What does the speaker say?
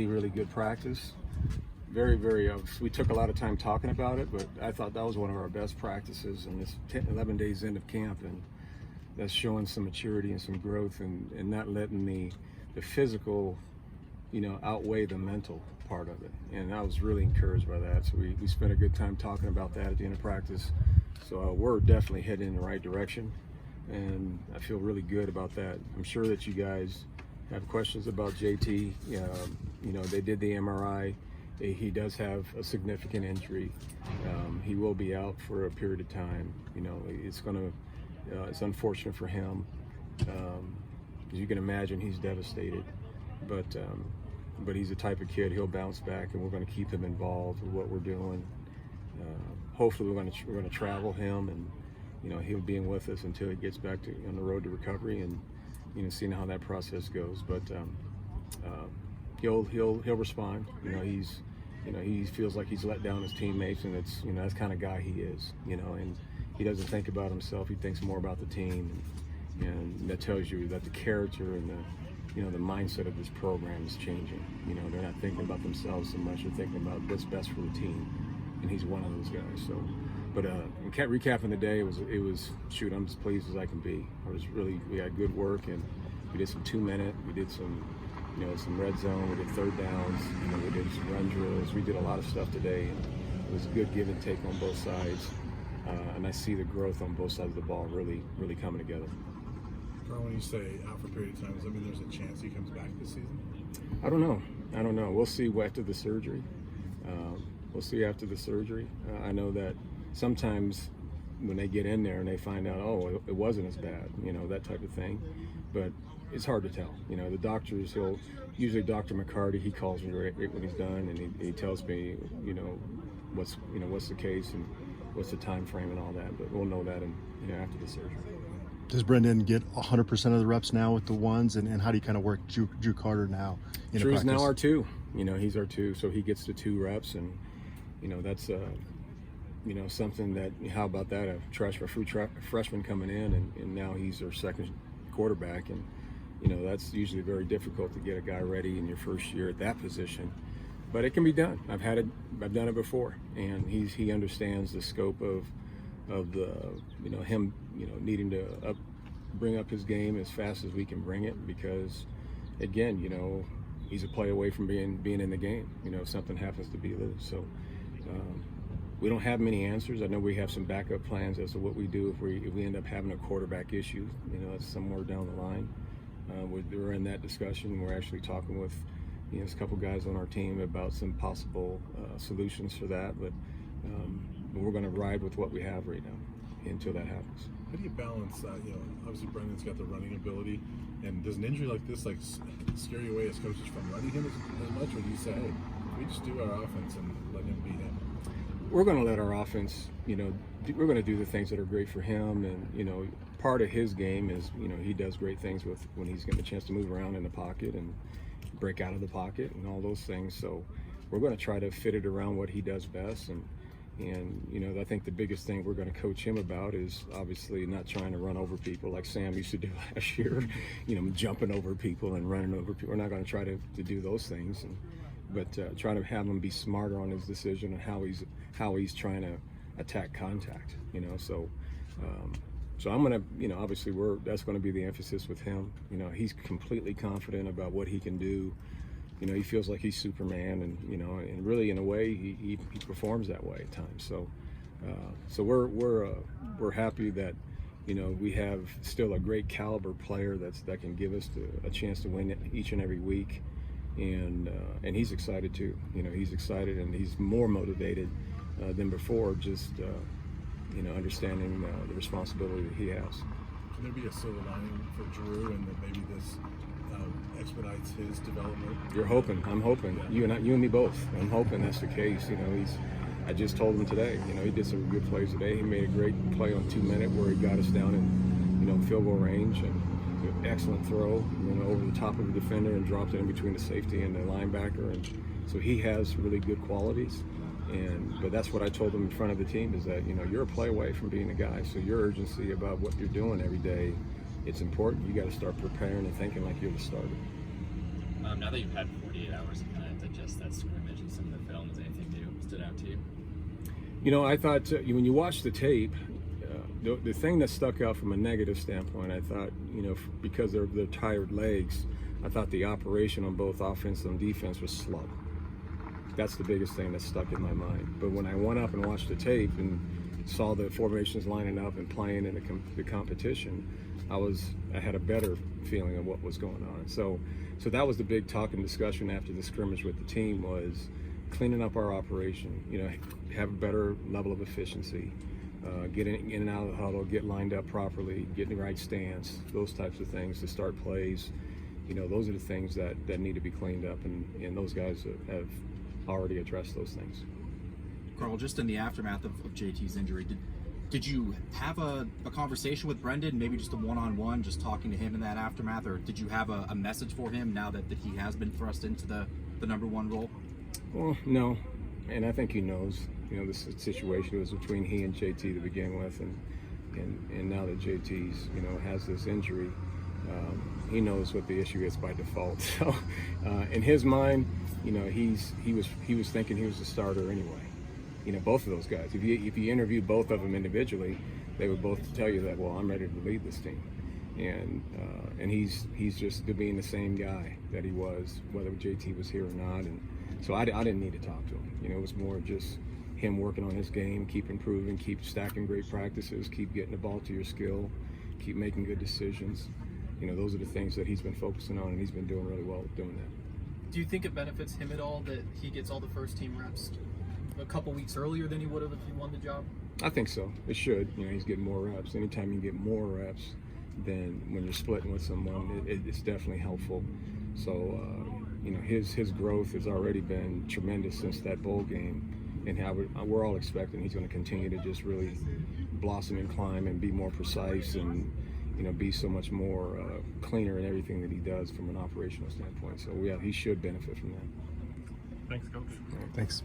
Really good practice. Very, we took a lot of time talking about it, but I thought that was one of our best practices in this 11 days end of camp, and that's showing some maturity and some growth, and not letting the physical, outweigh the mental part of it. And I was really encouraged by that. So we spent a good time talking about that at the end of practice. So we're definitely heading in the right direction, and I feel really good about that. I'm sure that you guys have questions about JT. They did the MRI. He does have a significant injury. He will be out for a period of time. It's unfortunate for him. As you can imagine, he's devastated. But he's the type of kid, he'll bounce back, and we're going to keep him involved with what we're doing. Hopefully, we're going to travel him, and he'll be with us until he gets back on the road to recovery, and seeing how that process goes. But he'll respond. He feels like he's let down his teammates, and it's that's the kind of guy he is. And he doesn't think about himself. He thinks more about the team, and that tells you that the character and the mindset of this program is changing. They're not thinking about themselves so much. They're thinking about what's best for the team, and he's one of those guys. So, but recapping the day, it was shoot, I'm as pleased as I can be. We had good work, and we did some 2-minute. We did some red zone. We did third downs. We did some run drills. We did a lot of stuff today, and it was a good give and take on both sides. And I see the growth on both sides of the ball really coming together. Karl, when you say out for a period of time, does that mean there's a chance he comes back this season? I don't know. We'll see after the surgery. I know that sometimes when they get in there and they find out, it wasn't as bad, that type of thing. But it's hard to tell. The doctors, usually Dr. McCarty, he calls me right when he's done, and he tells me, what's the case and what's the time frame and all that. But we'll know that after the surgery. Does Brendan get 100% of the reps now with the ones, and how do you kind of work Drew Carter now in Drew's practice? now our 2. He's our 2, so he gets the 2 reps, and that's something that, how about that, a freshman coming in, and now he's our second quarterback, and that's usually very difficult to get a guy ready in your first year at that position, but it can be done. I've done it before, and he understands the scope of the him needing to bring up his game as fast as we can bring it, because again he's a play away from being in the game if something happens to be loose. So we don't have many answers. I know we have some backup plans as to what we do if we end up having a quarterback issue. That's somewhere down the line. We're in that discussion. We're actually talking with there's a couple guys on our team about some possible solutions for that, but we're going to ride with what we have right now until that happens. How do you balance obviously Brendan's got the running ability, and does an injury like this scare you away as coaches from running him as much, or do you say, hey, we just do our offense and let him be him? We're going to let our offense, we're going to do the things that are great for him, and part of his game is he does great things when he's getting a chance to move around in the pocket and break out of the pocket and all those things. So we're going to try to fit it around what he does best, and I think the biggest thing we're going to coach him about is obviously not trying to run over people like Sam used to do last year, jumping over people and running over people. We're not going to try to do those things, but try to have him be smarter on his decision and how he's trying to attack contact. So I'm going to, obviously that's going to be the emphasis with him. He's completely confident about what he can do. He feels like he's Superman, and really in a way he performs that way at times. So we're happy that we have still a great caliber player that can give us a chance to win each and every week, and he's excited too. He's excited, and he's more motivated than before. Just understanding the responsibility that he has. Can there be a silver lining for Drew, and that maybe this expedites his development? I'm hoping. You and me both. I'm hoping that's the case. I just told him today. He did some good plays today. He made a great play on 2-minute where he got us down in field goal range, and excellent throw over the top of the defender and dropped it in between the safety and the linebacker. And so he has really good qualities. But that's what I told him in front of the team, is that you're a play away from being a guy. So your urgency about what you're doing every day, it's important. You got to start preparing and thinking like you're the starter. Now that you've had 48 hours to kind of that scrimmage and some of the film? Is anything new stood out to you? You know, I thought when you watch the tape, the thing that stuck out from a negative standpoint, I thought, you know, because of their tired legs, I thought the operation on both offense and defense was slow. That's the biggest thing that stuck in my mind. But when I went up and watched the tape and saw the formations lining up and playing in the competition, I had a better feeling of what was going on. So that was the big talk and discussion after the scrimmage with the team, was cleaning up our operation, you know, have a better level of efficiency, get in and out of the huddle, get lined up properly, get in the right stance, those types of things to start plays. You know, those are the things that need to be cleaned up, and those guys have already addressed those things. Karl, just in the aftermath of JT's injury, did you have a conversation with Brendan, maybe just a one-on-one, just talking to him in that aftermath, or did you have a message for him now that he has been thrust into the number one role? Well, no, and I think he knows. You know, this situation was between he and JT to begin with, and now that JT's, you know, has this injury, he knows what the issue is by default. So, in his mind, you know, he was thinking he was the starter anyway. You know, both of those guys. If you interview both of them individually, they would both tell you that, well, I'm ready to lead this team, and he's just being the same guy that he was, whether JT was here or not. And so I didn't need to talk to him. You know, it was more just him working on his game, keep improving, keep stacking great practices, keep getting the ball to your skill, keep making good decisions. You know, those are the things that he's been focusing on, and he's been doing really well with doing that. Do you think it benefits him at all that he gets all the first team reps a couple weeks earlier than he would have if he won the job? I think so. It should. You know, he's getting more reps. Anytime you get more reps than when you're splitting with someone, it's definitely helpful. So, you know, his growth has already been tremendous since that bowl game, and how we're all expecting he's going to continue to just really blossom and climb and be more precise, and, you know, be so much more cleaner in everything that he does from an operational standpoint. So, yeah, he should benefit from that. Thanks, Coach. Thanks.